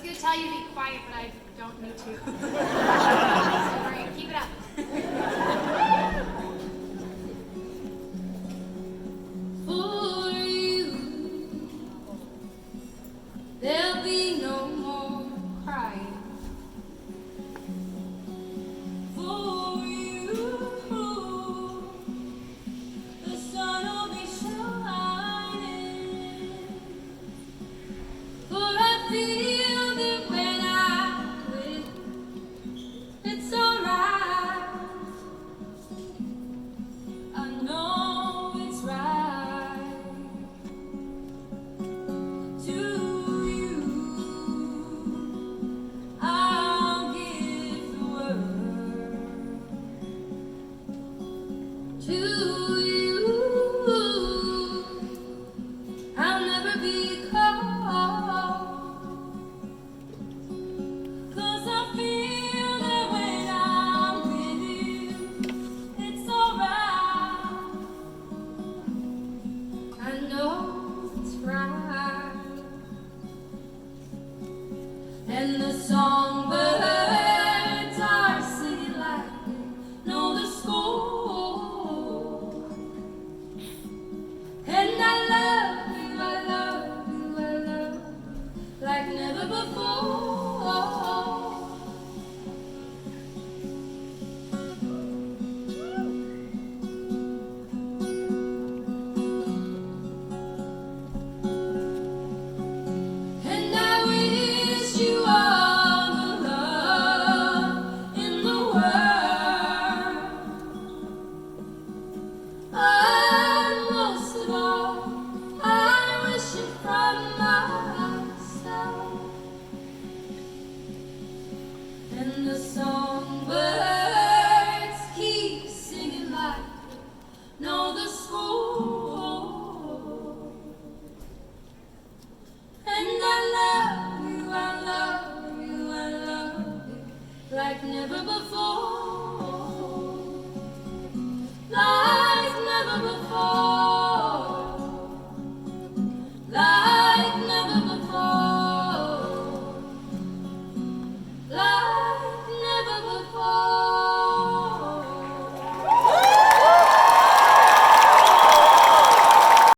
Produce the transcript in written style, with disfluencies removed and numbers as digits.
going to tell you to be quiet, but I don't need to. Sorry, keep it up. For you, there'll be no more crying. For you, the sun will be shining. For I feel that when I'm with you, it's alright. I know it's right. To you, I'll give the word. To you, I'll never be cold. 'Cause I feel that when I'm with you, it's alright. I know it's right. And the songbirds are singing like they know the score. And I love you, I love you, I love you like never before. And I wish you all the love in the world. And most of all, I wish it from myself. And the songbirds keep singing like they know the score. And I love you, I love you, I love you like never before.